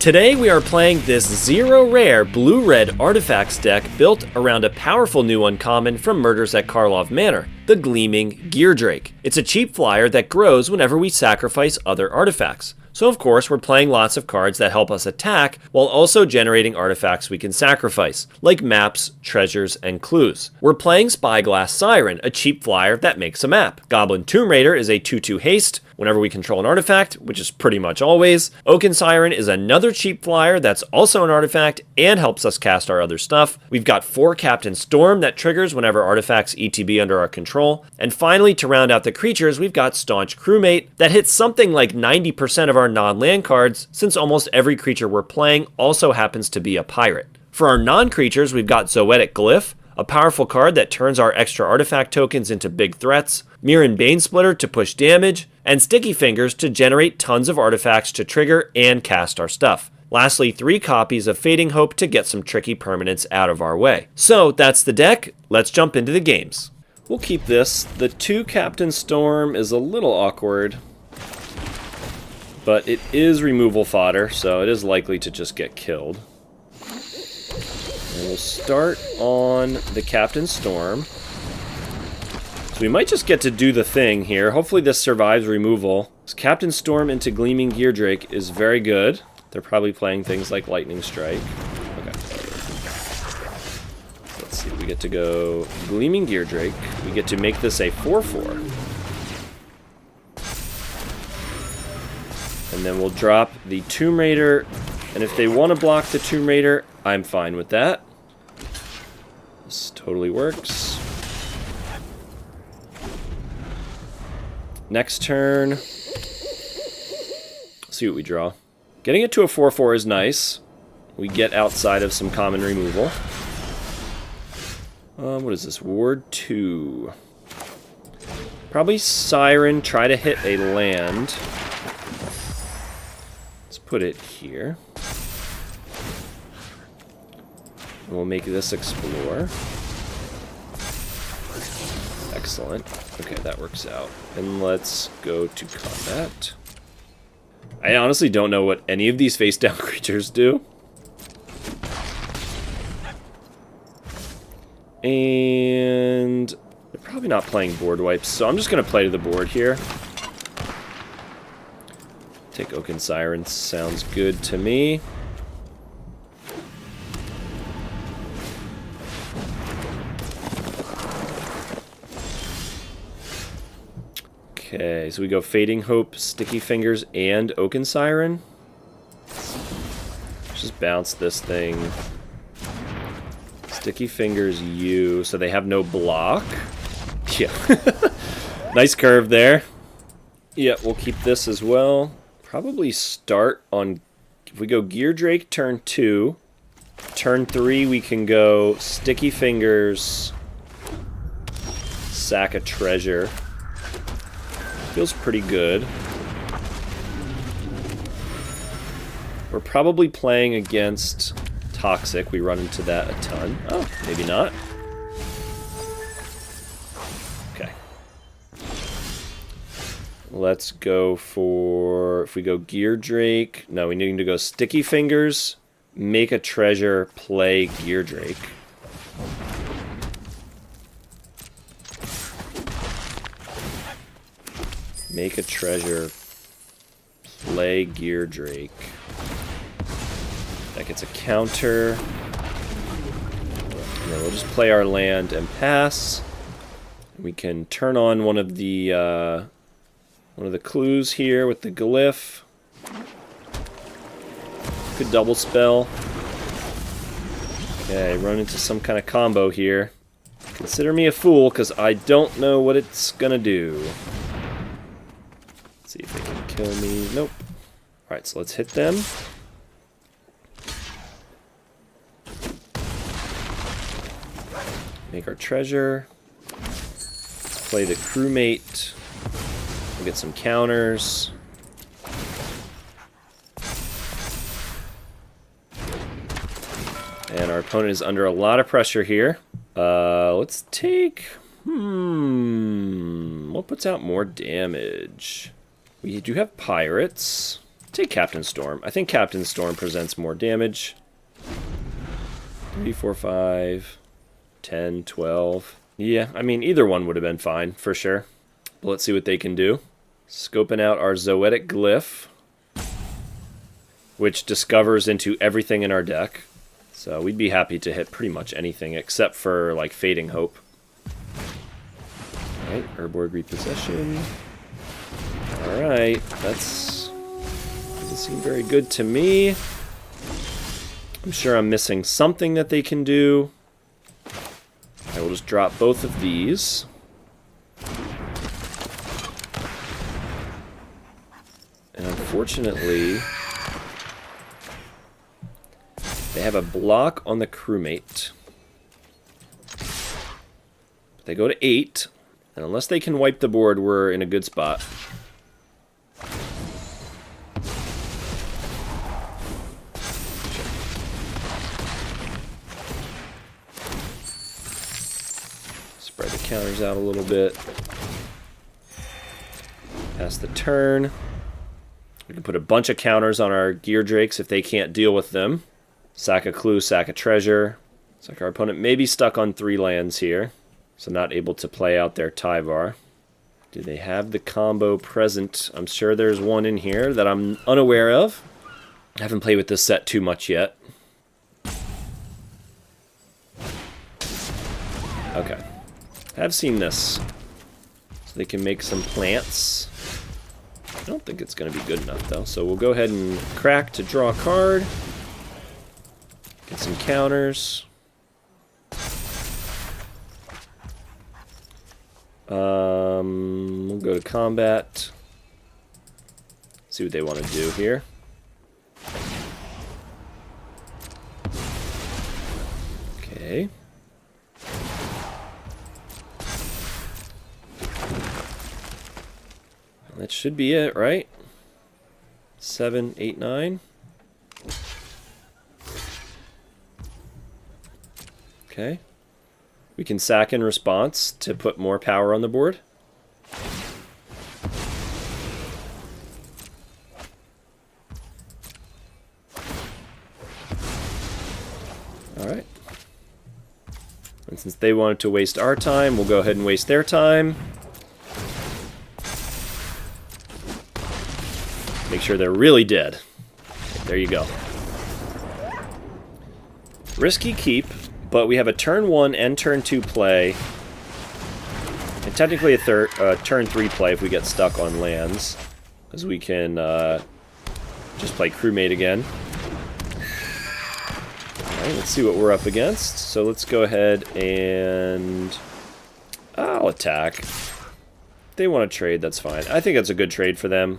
Today we are playing this 0-rare blue-red artifacts deck built around a powerful new uncommon from Murders at Karlov Manor, the Gleaming Geardrake. It's a cheap flyer that grows whenever we sacrifice other artifacts. So of course we're playing lots of cards that help us attack while also generating artifacts we can sacrifice, like maps, treasures, and clues. We're playing Spyglass Siren, a cheap flyer that makes a map. Goblin Tomb Raider is a 2/2 haste whenever we control an artifact, which is pretty much always. Oaken Siren is another cheap flyer that's also an artifact and helps us cast our other stuff. We've got 4 Captain Storm that triggers whenever artifacts ETB under our control. And finally, to round out the creatures, we've got Staunch Crewmate that hits something like 90% of our non-land cards, since almost every creature we're playing also happens to be a pirate. For our non-creatures, we've got Zoetic Glyph, a powerful card that turns our extra artifact tokens into big threats, Mirran Banesplitter to push damage, and Sticky Fingers to generate tons of artifacts to trigger and cast our stuff. Lastly, 3 copies of Fading Hope to get some tricky permanents out of our way. So that's the deck, let's jump into the games. We'll keep this. The 2 Captain Storm is a little awkward, but it is removal fodder, so it is likely to just get killed. And we'll start on the Captain Storm. So we might just get to do the thing here. Hopefully this survives removal. So Captain Storm into Gleaming Geardrake is very good. They're probably playing things like Lightning Strike. Okay. Let's see, we get to go Gleaming Geardrake. We get to make this a 4/4. And then we'll drop the Tomb Raider. And if they want to block the Tomb Raider, I'm fine with that. This totally works. Next turn. Let's see what we draw. Getting it to a 4/4 is nice. We get outside of some common removal. What is this? Ward 2. Probably Siren, try to hit a land. Let's put it here. And we'll make this explore. Excellent. Okay, that works out. And let's go to combat. I honestly don't know what any of these face-down creatures do. And they're probably not playing board wipes, so I'm just going to play to the board here. Take Oaken Siren, sounds good to me. Okay, so we go Fading Hope, Sticky Fingers, and Oaken Siren. Just bounce this thing. Sticky Fingers, you. So they have no block. Yeah. Nice curve there. Yeah, we'll keep this as well. Probably start on... If we go Geardrake turn 2, turn 3 we can go Sticky Fingers, sack a treasure. Feels pretty good. We're probably playing against Toxic. We run into that a ton. Oh, maybe not. Okay. Let's go for... If we go Geardrake... No, we need to go Sticky Fingers, make a treasure, play Geardrake. Make a treasure, play Geardrake. That gets a counter. And then we'll just play our land and pass. We can turn on one of the clues here with the glyph. Could double spell. Okay, run into some kind of combo here. Consider me a fool, because I don't know what it's gonna do. See if they can kill me. Nope. Alright, so let's hit them. Make our treasure. Let's play the crewmate. We'll get some counters. And our opponent is under a lot of pressure here. Let's take... What puts out more damage? We do have pirates. take Captain Storm. I think Captain Storm presents more damage. 3, 4, 5, 10, 12. Yeah, I mean, either one would have been fine, for sure. But let's see what they can do. Scoping out our Zoetic Glyph, which discovers into everything in our deck. So we'd be happy to hit pretty much anything except for, like, Fading Hope. Alright, Urborg Repossession. Alright, doesn't seem very good to me. I'm sure I'm missing something that they can do. I will just drop both of these. And unfortunately, they have a block on the crewmate. They go to 8, and unless they can wipe the board, we're in a good spot. Spread the counters out a little bit. Pass the turn. We can put a bunch of counters on our Geardrakes if they can't deal with them. Sack a clue, sack a treasure. It's like our opponent may be stuck on 3 lands here, so not able to play out their Tyvar. Do they have the combo present? I'm sure there's one in here that I'm unaware of. I haven't played with this set too much yet. Okay. I've seen this. So they can make some plants. I don't think it's going to be good enough, though. So we'll go ahead and crack to draw a card. Get some counters. We'll go to combat. See what they want to do here. Okay. That should be it, right? 7, 8, 9. Okay. We can sack in response to put more power on the board. Alright. And since they wanted to waste our time, we'll go ahead and waste their time. Make sure they're really dead. There you go. Risky keep, but we have a turn 1 and turn 2 play. And technically a turn 3 play if we get stuck on lands. Because we can just play Crewmate again. Alright, let's see what we're up against. So let's go ahead and I'll attack. If they want to trade, that's fine. I think that's a good trade for them.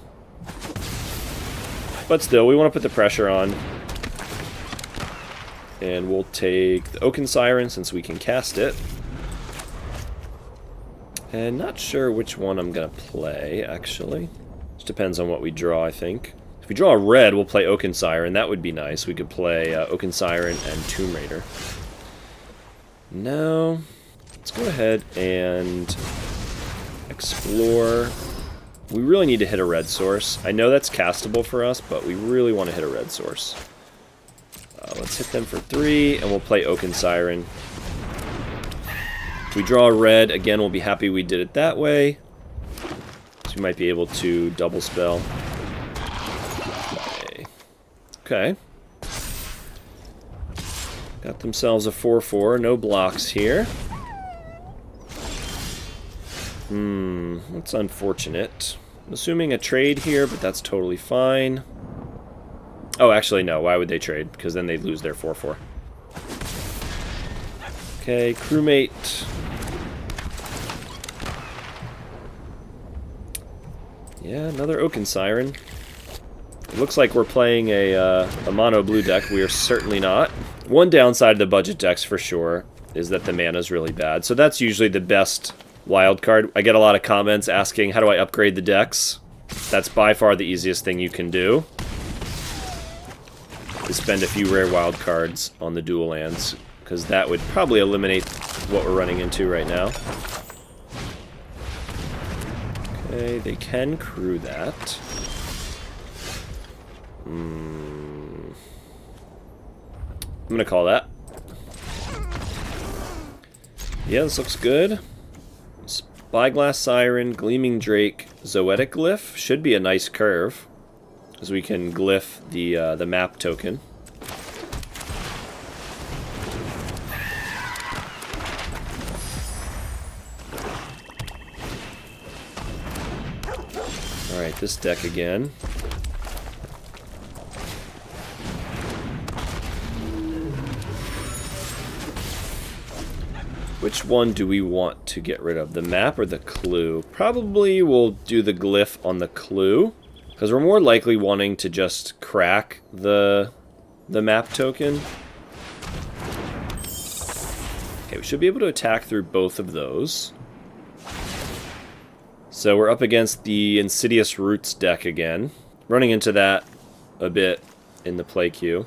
But still, we want to put the pressure on. And we'll take the Oaken Siren since we can cast it. And not sure which one I'm going to play, actually. Just depends on what we draw, I think. If we draw a red, we'll play Oaken Siren. That would be nice. We could play Oaken Siren and Tomb Raider. No. Let's go ahead and explore. We really need to hit a red source. I know that's castable for us, but we really want to hit a red source. Let's hit them for 3, and we'll play Oaken Siren. If we draw a red, again, we'll be happy we did it that way. So we might be able to double spell. Okay. Got themselves a 4/4, no blocks here. That's unfortunate. I'm assuming a trade here, but that's totally fine. Oh, actually, no. Why would they trade? Because then they'd lose their 4/4. Okay, Crewmate. Yeah, another Oaken Siren. It looks like we're playing a mono blue deck. We are certainly not. One downside of the budget decks, for sure, is that the mana is really bad. So that's usually the best wild card. I get a lot of comments asking, how do I upgrade the decks? That's by far the easiest thing you can do. Is spend a few rare wild cards on the dual lands, because that would probably eliminate what we're running into right now. Okay, they can crew that. I'm gonna call that. Yeah, this looks good. Spyglass Siren, Gleaming Drake, Zoetic Glyph should be a nice curve, as we can glyph the map token. All right, this deck again. Which one do we want to get rid of, the map or the clue? Probably we'll do the glyph on the clue, because we're more likely wanting to just crack the map token. Okay, we should be able to attack through both of those. So we're up against the Insidious Roots deck again. Running into that a bit in the play queue.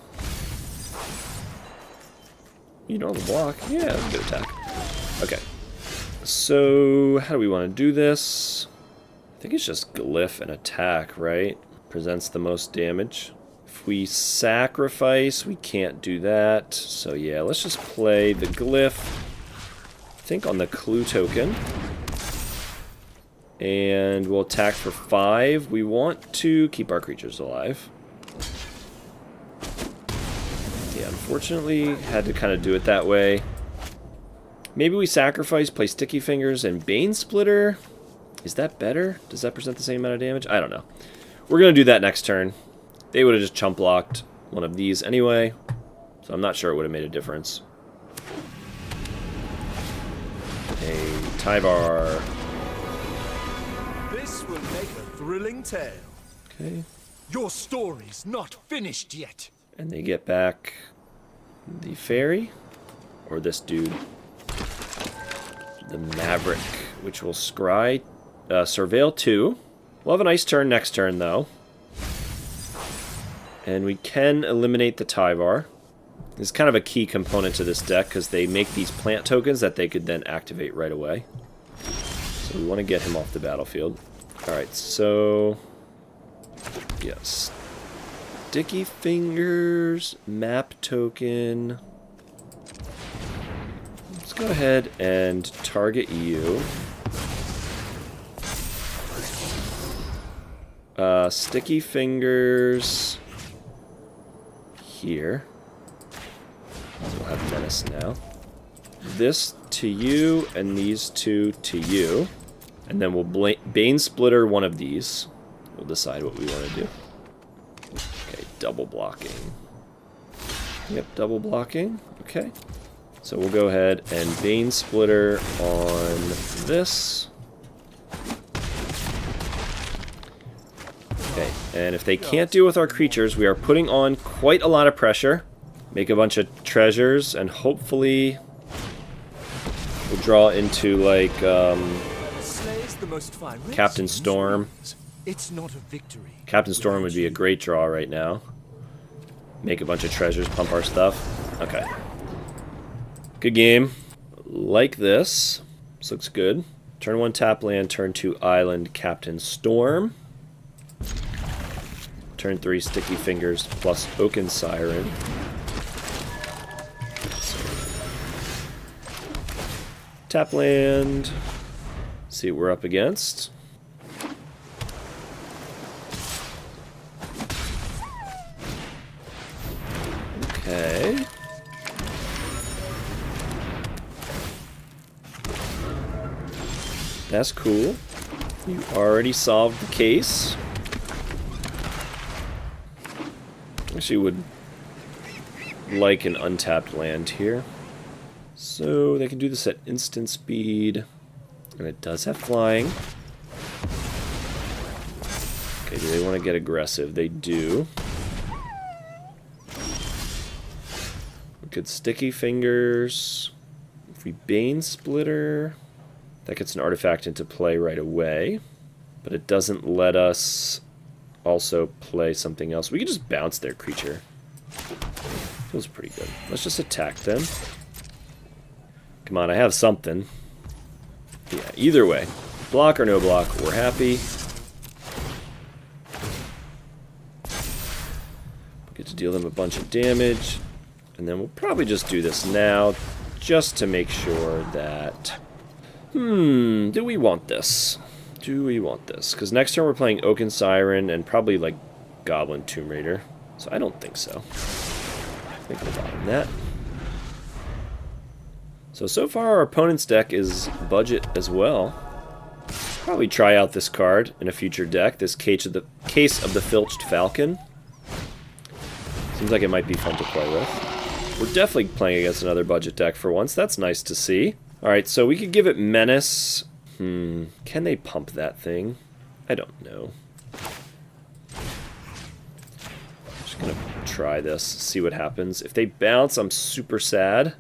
You know the block. Yeah, that's a good attack. Okay, so how do we want to do this? I think it's just glyph and attack, right? Presents the most damage. If we sacrifice, we can't do that. So yeah, let's just play the glyph, I think on the clue token. And we'll attack for 5. We want to keep our creatures alive. Yeah, unfortunately, had to kind of do it that way. Maybe we sacrifice, play Sticky Fingers and Banesplitter. Is that better? Does that present the same amount of damage? I don't know. We're going to do that next turn. They would have just chump blocked one of these anyway, so I'm not sure it would have made a difference. A Tyvar. This will make a thrilling tale. Okay. Your story's not finished yet. And they get back the fairy, or this dude. The Maverick, which will scry, surveil 2. We'll have a nice turn next turn, though. And we can eliminate the Tyvar. It's kind of a key component to this deck, because they make these plant tokens that they could then activate right away. So we want to get him off the battlefield. Alright, so... yes. Sticky Fingers, map token... Let's go ahead and target you. Sticky Fingers here. So we'll have Menace now. This to you, and these two to you. And then we'll Banesplitter one of these. We'll decide what we want to do. Okay, double blocking. Yep, double blocking. Okay. So we'll go ahead and Banesplitter on this. Okay, and if they can't deal with our creatures, we are putting on quite a lot of pressure. Make a bunch of treasures, and hopefully we'll draw into, like, Captain Storm. It's not a victory. Captain Storm would be a great draw right now. Make a bunch of treasures, pump our stuff. Okay. Good game. Like this. This looks good. Turn 1 tap land, turn 2 island, Captain Storm. Turn 3 Sticky Fingers plus Oaken Siren. Tap land. See what we're up against. Okay. That's cool. You already solved the case. Actually would like an untapped land here. So they can do this at instant speed. And it does have flying. Okay, do they want to get aggressive? They do. We could Sticky Fingers. If we Banesplitter, that gets an artifact into play right away. But it doesn't let us also play something else. We can just bounce their creature. Feels pretty good. Let's just attack them. Come on, I have something. Yeah, either way. Block or no block, we're happy. to deal them a bunch of damage. And then we'll probably just do this now, just to make sure that... do we want this? Do we want this? Because next turn we're playing Oaken Siren and probably, like, Goblin Tomb Raider. So I don't think so. I think we'll bottom that. So far our opponent's deck is budget as well. Probably try out this card in a future deck, this Case of the Filched Falcon. Seems like it might be fun to play with. We're definitely playing against another budget deck for once. That's nice to see. Alright, so we could give it Menace. Can they pump that thing? I don't know. Just gonna try this, see what happens. If they bounce, I'm super sad.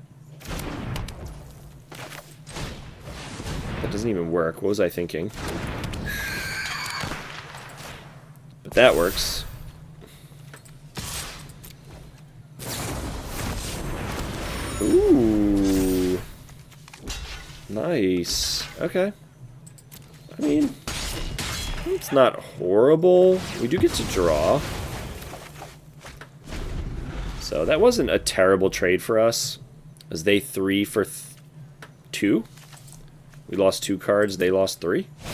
That doesn't even work. What was I thinking? But that works. Ooh. Nice. Okay. I mean, it's not horrible. We do get to draw. So that wasn't a terrible trade for us. As they 3 for 2. We lost 2 cards, they lost 3. I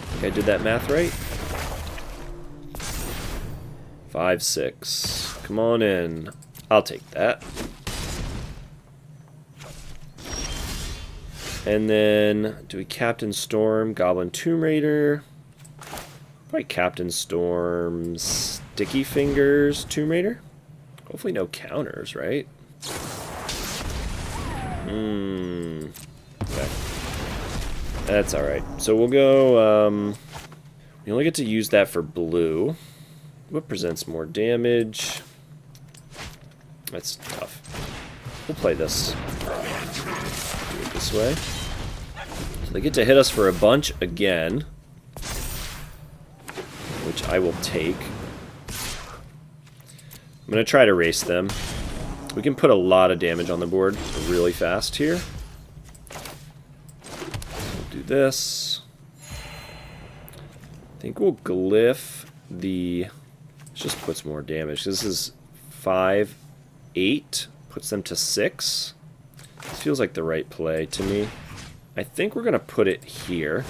think I did that math right. 5, 6. Come on in. I'll take that. And then, do we Captain Storm, Goblin Tomb Raider? Probably Captain Storm, Sticky Fingers, Tomb Raider? Hopefully no counters, right? Okay. That's alright. So we'll go, we only get to use that for blue. What presents more damage? That's tough. We'll play this. Do it this way. So they get to hit us for a bunch again, which I will take. I'm going to try to race them. We can put a lot of damage on the board really fast here. We'll do this. I think we'll glyph the... This just puts more damage. This is 5, 8. Puts them to 6. This feels like the right play to me. I think we're going to put it here,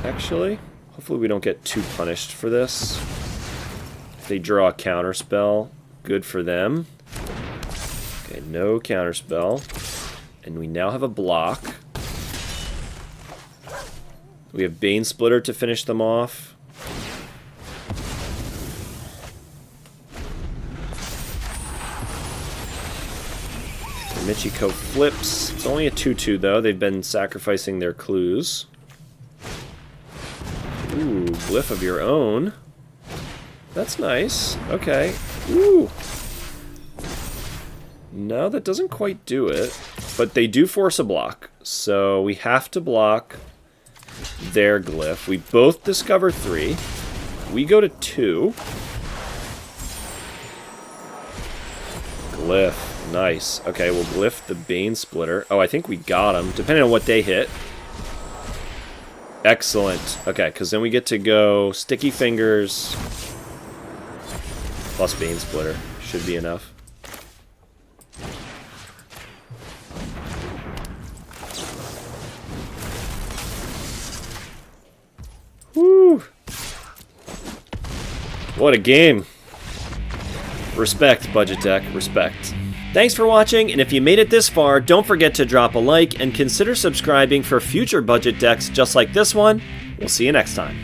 actually. Hopefully we don't get too punished for this. If they draw a counter spell, good for them. Okay, no counter spell. And we now have a block. We have Banesplitter to finish them off. Michiko flips. It's only a 2/2 though. They've been sacrificing their clues. Ooh, glyph of your own. That's nice. Okay. Ooh. No, that doesn't quite do it. But they do force a block. So we have to block their glyph. We both discover 3. We go to 2. Glyph. Nice. Okay, we'll glyph the Banesplitter. Oh, I think we got him, depending on what they hit. Excellent. Okay, because then we get to go Sticky Fingers plus Banesplitter. Should be enough. Woo! What a game. Respect, budget deck. Respect. Thanks for watching, and if you made it this far, don't forget to drop a like and consider subscribing for future budget decks just like this one. We'll see you next time.